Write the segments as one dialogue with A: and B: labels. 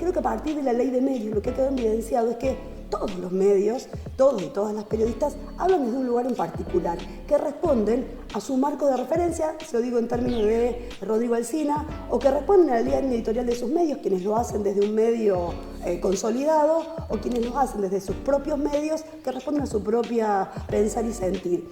A: creo que a partir de la ley de medios lo que ha quedado evidenciado es que todos los medios, todos y todas las periodistas, hablan desde un lugar en particular, que responden a su marco de referencia, se lo digo en términos de Rodrigo Alsina, o que responden a la línea editorial de sus medios, quienes lo hacen desde un medio consolidado, o quienes lo hacen desde sus propios medios, que responden a su propia pensar y sentir.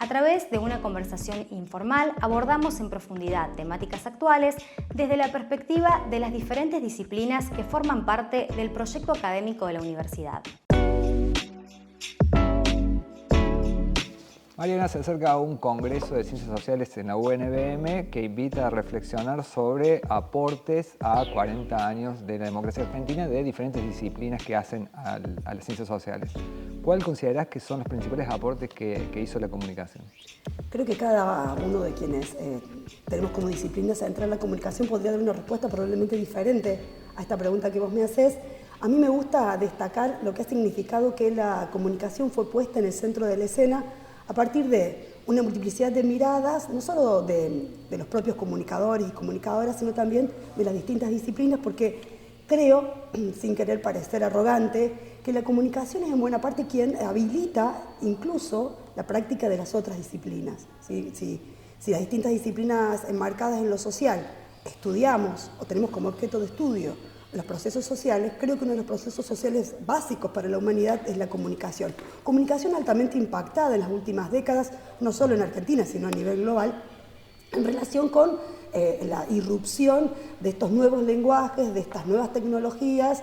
B: A través de una conversación informal abordamos en profundidad temáticas actuales desde la perspectiva de las diferentes disciplinas que forman parte del proyecto académico de la universidad.
C: Mariana, se acerca a un congreso de ciencias sociales en la UNBM que invita a reflexionar sobre aportes a 40 años de la democracia argentina de diferentes disciplinas que hacen a las ciencias sociales. ¿Cuál considerás que son los principales aportes que hizo la comunicación?
A: Creo que cada uno de quienes tenemos como disciplina central la comunicación podría dar una respuesta probablemente diferente a esta pregunta que vos me haces. A mí me gusta destacar lo que ha significado que la comunicación fue puesta en el centro de la escena a partir de una multiplicidad de miradas, no solo de los propios comunicadores y comunicadoras, sino también de las distintas disciplinas, porque creo, sin querer parecer arrogante, que la comunicación es en buena parte quien habilita incluso la práctica de las otras disciplinas. Si las distintas disciplinas enmarcadas en lo social estudiamos o tenemos como objeto de estudio los procesos sociales, creo que uno de los procesos sociales básicos para la humanidad es la comunicación. Comunicación altamente impactada en las últimas décadas, no solo en Argentina, sino a nivel global, en relación con la irrupción de estos nuevos lenguajes, de estas nuevas tecnologías,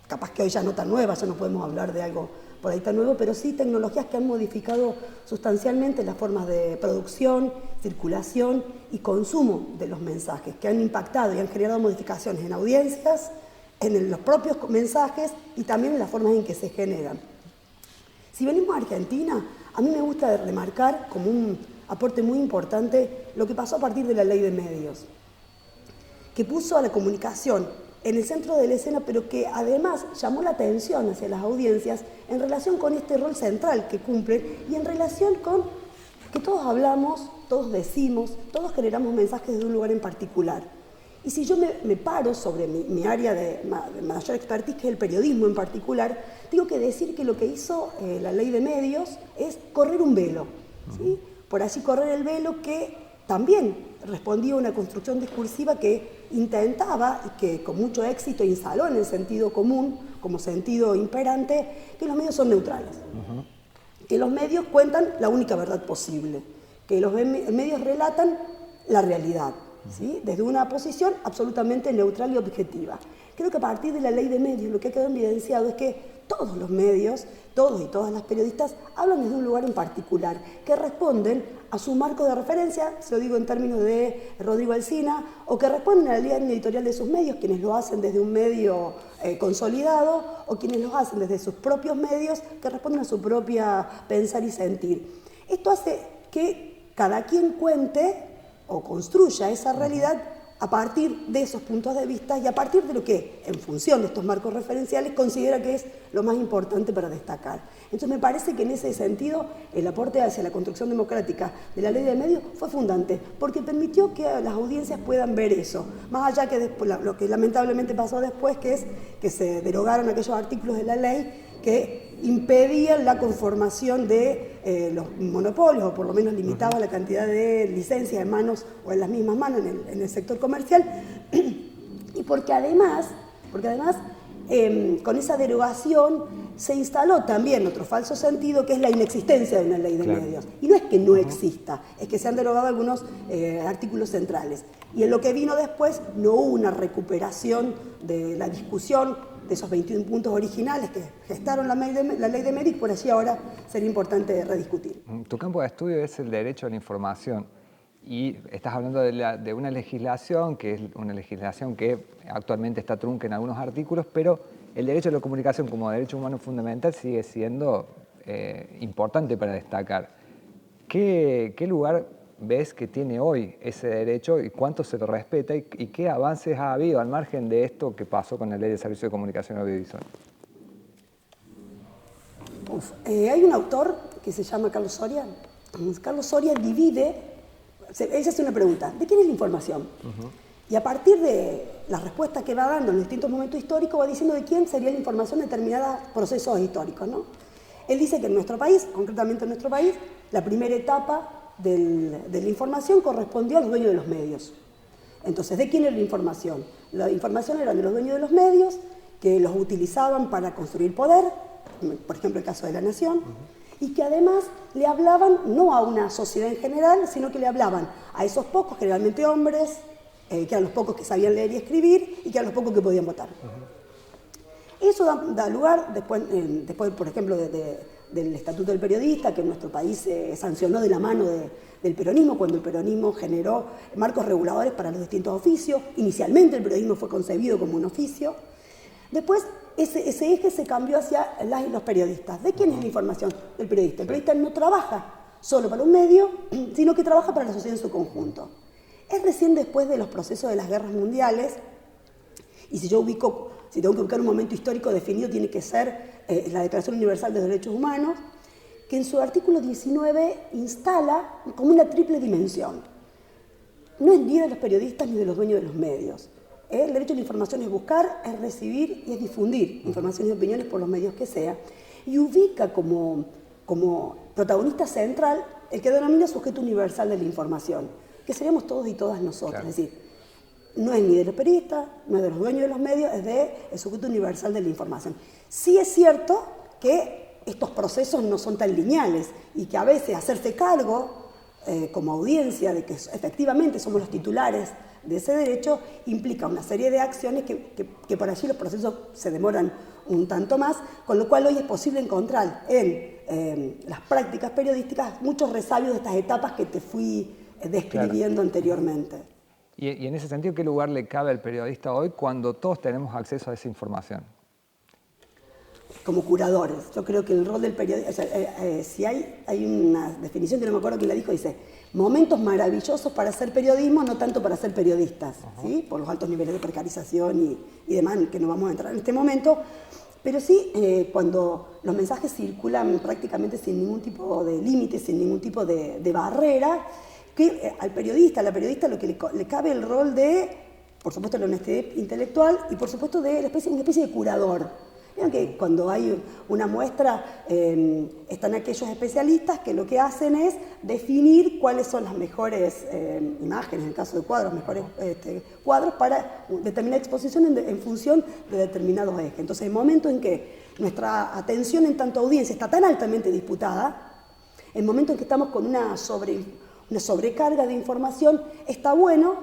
A: capaz que hoy ya no tan nuevas, ya no podemos hablar de algo por ahí tan nuevo, pero sí tecnologías que han modificado sustancialmente las formas de producción, circulación y consumo de los mensajes, que han impactado y han generado modificaciones en audiencias, en los propios mensajes y también en las formas en que se generan. Si venimos a Argentina, a mí me gusta remarcar como un aporte muy importante lo que pasó a partir de la ley de medios, que puso a la comunicación en el centro de la escena, pero que además llamó la atención hacia las audiencias en relación con este rol central que cumplen y en relación con que todos hablamos, todos decimos, todos generamos mensajes desde un lugar en particular. Y si yo me paro sobre mi área de mayor expertise, que es el periodismo en particular, tengo que decir que lo que hizo la ley de medios es correr un velo, ¿sí? Por allí correr el velo que también respondía a una construcción discursiva que intentaba y que con mucho éxito instaló en el sentido común, como sentido imperante, que los medios son neutrales, que los medios cuentan la única verdad posible, que los medios relatan la realidad, ¿sí? Desde una posición absolutamente neutral y objetiva. Creo que a partir de la ley de medios lo que ha quedado evidenciado es que todos los medios, todos y todas las periodistas, hablan desde un lugar en particular, que responden a su marco de referencia, se lo digo en términos de Rodrigo Alsina, o que responden a la línea editorial de sus medios, quienes lo hacen desde un medio consolidado, o quienes lo hacen desde sus propios medios, que responden a su propia pensar y sentir. Esto hace que cada quien cuente o construya esa realidad a partir de esos puntos de vista y a partir de lo que, en función de estos marcos referenciales, considera que es lo más importante para destacar. Entonces me parece que en ese sentido el aporte hacia la construcción democrática de la ley de medios fue fundante, porque permitió que las audiencias puedan ver eso, más allá que después, lo que lamentablemente pasó después, que es que se derogaron aquellos artículos de la ley que impedían la conformación de los monopolios, o por lo menos limitaban la cantidad de licencias en manos o en las mismas manos en el sector comercial, y porque además con esa derogación se instaló también otro falso sentido, que es la inexistencia de una ley de medios. Y no es que no exista, es que se han derogado algunos artículos centrales. Y en lo que vino después no hubo una recuperación de la discusión de esos 21 puntos originales que gestaron la ley de medios, por allí ahora sería importante rediscutir.
C: Tu campo de estudio es el derecho a la información y estás hablando de una legislación que es una legislación que actualmente está trunca en algunos artículos, pero el derecho a la comunicación como derecho humano fundamental sigue siendo importante para destacar. ¿Qué lugar ves que tiene hoy ese derecho y cuánto se lo respeta y qué avances ha habido al margen de esto que pasó con la Ley de Servicio de Comunicación Audiovisual?
A: Hay un autor que se llama Carlos Soria. Carlos Soria divide, él se hace una pregunta, ¿de quién es la información? Y a partir de las respuestas que va dando en distintos momentos históricos, va diciendo de quién sería la información de determinados procesos históricos, ¿no? Él dice que en nuestro país, concretamente en nuestro país, la primera etapa de la información correspondió a los dueños de los medios. Entonces, ¿de quién era la información? La información era de los dueños de los medios, que los utilizaban para construir poder, por ejemplo el caso de La Nación, y que además le hablaban no a una sociedad en general, sino que le hablaban a esos pocos, generalmente hombres, que eran los pocos que sabían leer y escribir, y que eran los pocos que podían votar. Eso da lugar, después, por ejemplo, del Estatuto del Periodista, que en nuestro país se sancionó de la mano del peronismo, cuando el peronismo generó marcos reguladores para los distintos oficios. Inicialmente el periodismo fue concebido como un oficio. Después ese eje se cambió hacia los periodistas. ¿De quién es la información? Del periodista. El periodista no trabaja solo para un medio, sino que trabaja para la sociedad en su conjunto. Es recién después de los procesos de las guerras mundiales, y si tengo que buscar un momento histórico definido, tiene que ser la Declaración Universal de los Derechos Humanos, que en su artículo 19 instala como una triple dimensión. No es ni de los periodistas ni de los dueños de los medios. El derecho a la información es buscar, es recibir y es difundir informaciones y opiniones por los medios que sea, y ubica como protagonista central el que denomina sujeto universal de la información, que seríamos todos y todas nosotros. Claro. Es decir, no es ni de los periodistas, no es de los dueños de los medios, es del sujeto universal de la información. Sí es cierto que estos procesos no son tan lineales y que a veces hacerse cargo como audiencia de que efectivamente somos los titulares de ese derecho implica una serie de acciones que por allí los procesos se demoran un tanto más, con lo cual hoy es posible encontrar en las prácticas periodísticas muchos resabios de estas etapas que te fui describiendo anteriormente.
C: Y en ese sentido, ¿qué lugar le cabe al periodista hoy cuando todos tenemos acceso a esa información?
A: Como curadores. Yo creo que el rol del periodista, si hay una definición que no me acuerdo quién la dijo, dice, momentos maravillosos para hacer periodismo, no tanto para ser periodistas, ¿sí? Por los altos niveles de precarización y demás, que no vamos a entrar en este momento, pero sí cuando los mensajes circulan prácticamente sin ningún tipo de límite, sin ningún tipo de barrera, que al periodista, a la periodista lo que le cabe el rol de, por supuesto, la honestidad intelectual y por supuesto de una especie de curador. Vean que cuando hay una muestra están aquellos especialistas que lo que hacen es definir cuáles son las mejores imágenes, en el caso de cuadros, mejores cuadros para determinada exposición en función de determinados ejes. Entonces, el momento en que nuestra atención en tanto audiencia está tan altamente disputada, el momento en que estamos con una sobrecarga de información, está bueno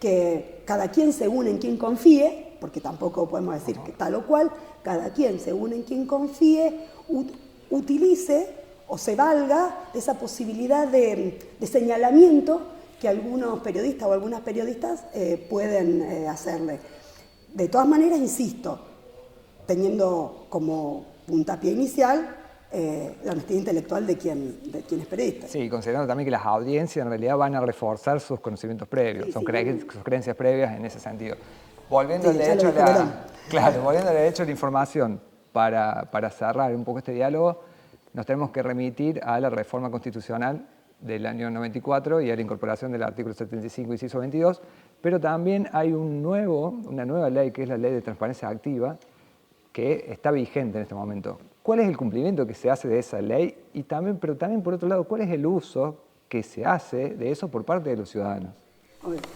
A: que cada quien se une en quien confíe, porque tampoco podemos decir que tal o cual, cada quien se une en quien confíe, utilice o se valga de esa posibilidad de señalamiento que algunos periodistas o algunas periodistas pueden hacerle. De todas maneras, insisto, teniendo como puntapié inicial la honestidad intelectual de quien es periodista.
C: Sí, considerando también que las audiencias en realidad van a reforzar sus conocimientos previos, sus creencias previas en ese sentido. Volviendo al derecho a la información, para cerrar un poco este diálogo, nos tenemos que remitir a la reforma constitucional del año 94 y a la incorporación del artículo 75, inciso 22, pero también hay una nueva ley, que es la Ley de Transparencia Activa, que está vigente en este momento. ¿Cuál es el cumplimiento que se hace de esa ley? Pero también, por otro lado, ¿cuál es el uso que se hace de eso por parte de los ciudadanos?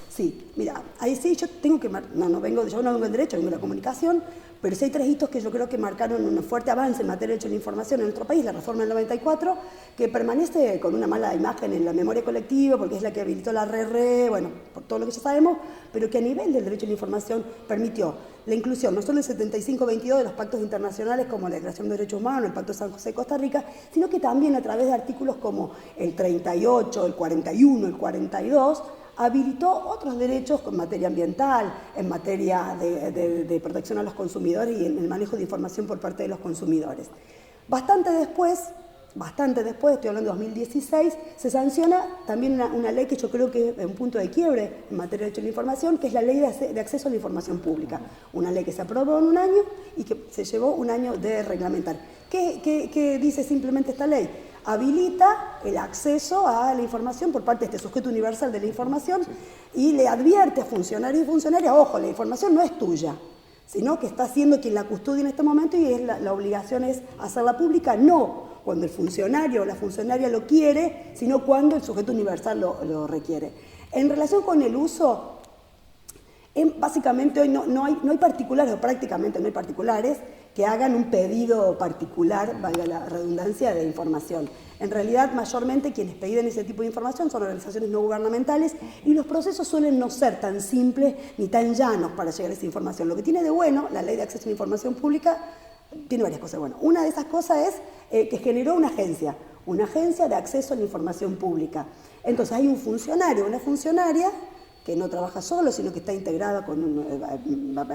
A: Sí, mira, ahí sí yo tengo que... yo no vengo del derecho, vengo de la comunicación, pero sí hay tres hitos que yo creo que marcaron un fuerte avance en materia de derecho a la información en nuestro país. La reforma del 94, que permanece con una mala imagen en la memoria colectiva, porque es la que habilitó la RR, bueno, por todo lo que ya sabemos, pero que a nivel del derecho a la información permitió la inclusión no solo del 75-22 de los pactos internacionales como la Declaración de Derechos Humanos, el Pacto de San José de Costa Rica, sino que también a través de artículos como el 38, el 41, el 42, habilitó otros derechos en materia ambiental, en materia de protección a los consumidores y en el manejo de información por parte de los consumidores. Bastante después, estoy hablando de 2016, se sanciona también una ley que yo creo que es un punto de quiebre en materia de derecho a la información, que es la Ley de Acceso a la Información Pública. Una ley que se aprobó en un año y que se llevó un año de reglamentar. ¿Qué dice simplemente esta ley? habilita el acceso a la información por parte de este sujeto universal de la información y le advierte a funcionarios y funcionarias, ojo, la información no es tuya, sino que está siendo quien la custodia en este momento y la obligación es hacerla pública, no cuando el funcionario o la funcionaria lo quiere, sino cuando el sujeto universal lo requiere. En relación con el uso, básicamente hoy no hay particulares, o prácticamente no hay particulares, que hagan un pedido particular, valga la redundancia, de información. En realidad, mayormente quienes piden ese tipo de información son organizaciones no gubernamentales y los procesos suelen no ser tan simples ni tan llanos para llegar a esa información. Lo que tiene de bueno la Ley de Acceso a la Información Pública tiene varias cosas buenas. Una de esas cosas es que generó una agencia de acceso a la información pública. Entonces hay un funcionario, una funcionaria, que no trabaja solo, sino que está integrada con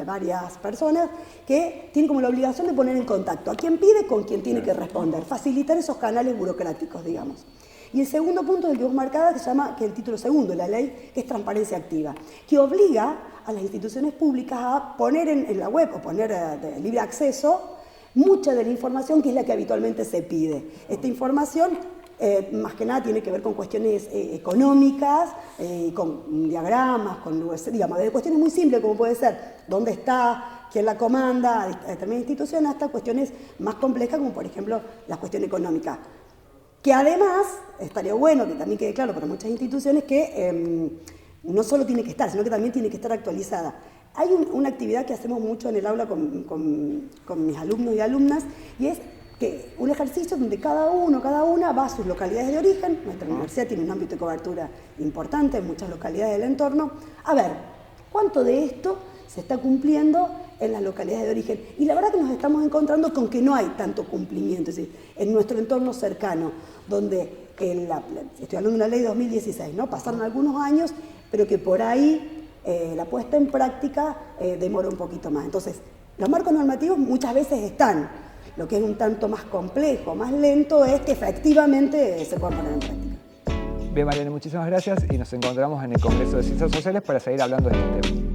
A: varias personas, que tiene como la obligación de poner en contacto a quien pide con quien tiene que responder, facilitar esos canales burocráticos, digamos. Y el segundo punto del que vos marcabas, que se llama, que es el título segundo de la ley, que es transparencia activa, que obliga a las instituciones públicas a poner en la web, o poner de libre acceso, mucha de la información que es la que habitualmente se pide. Esta información más que nada tiene que ver con cuestiones económicas, con diagramas, digamos, de cuestiones muy simples como puede ser dónde está, quién la comanda, a determinada institución, hasta cuestiones más complejas como por ejemplo la cuestión económica. Que además, estaría bueno que también quede claro para muchas instituciones que no solo tiene que estar, sino que también tiene que estar actualizada. Hay una actividad que hacemos mucho en el aula con mis alumnos y alumnas, y es que un ejercicio donde cada una va a sus localidades de origen. Nuestra universidad tiene un ámbito de cobertura importante en muchas localidades del entorno. A ver, ¿cuánto de esto se está cumpliendo en las localidades de origen? Y la verdad que nos estamos encontrando con que no hay tanto cumplimiento, es decir, en nuestro entorno cercano, donde, estoy hablando de una ley de 2016, ¿no? Pasaron algunos años, pero que por ahí la puesta en práctica demora un poquito más. Entonces, los marcos normativos muchas veces están. Lo que es un tanto más complejo, más lento, es que efectivamente se puedan poner en práctica.
C: Bien, Mariana, muchísimas gracias y nos encontramos en el Congreso de Ciencias Sociales para seguir hablando de este tema.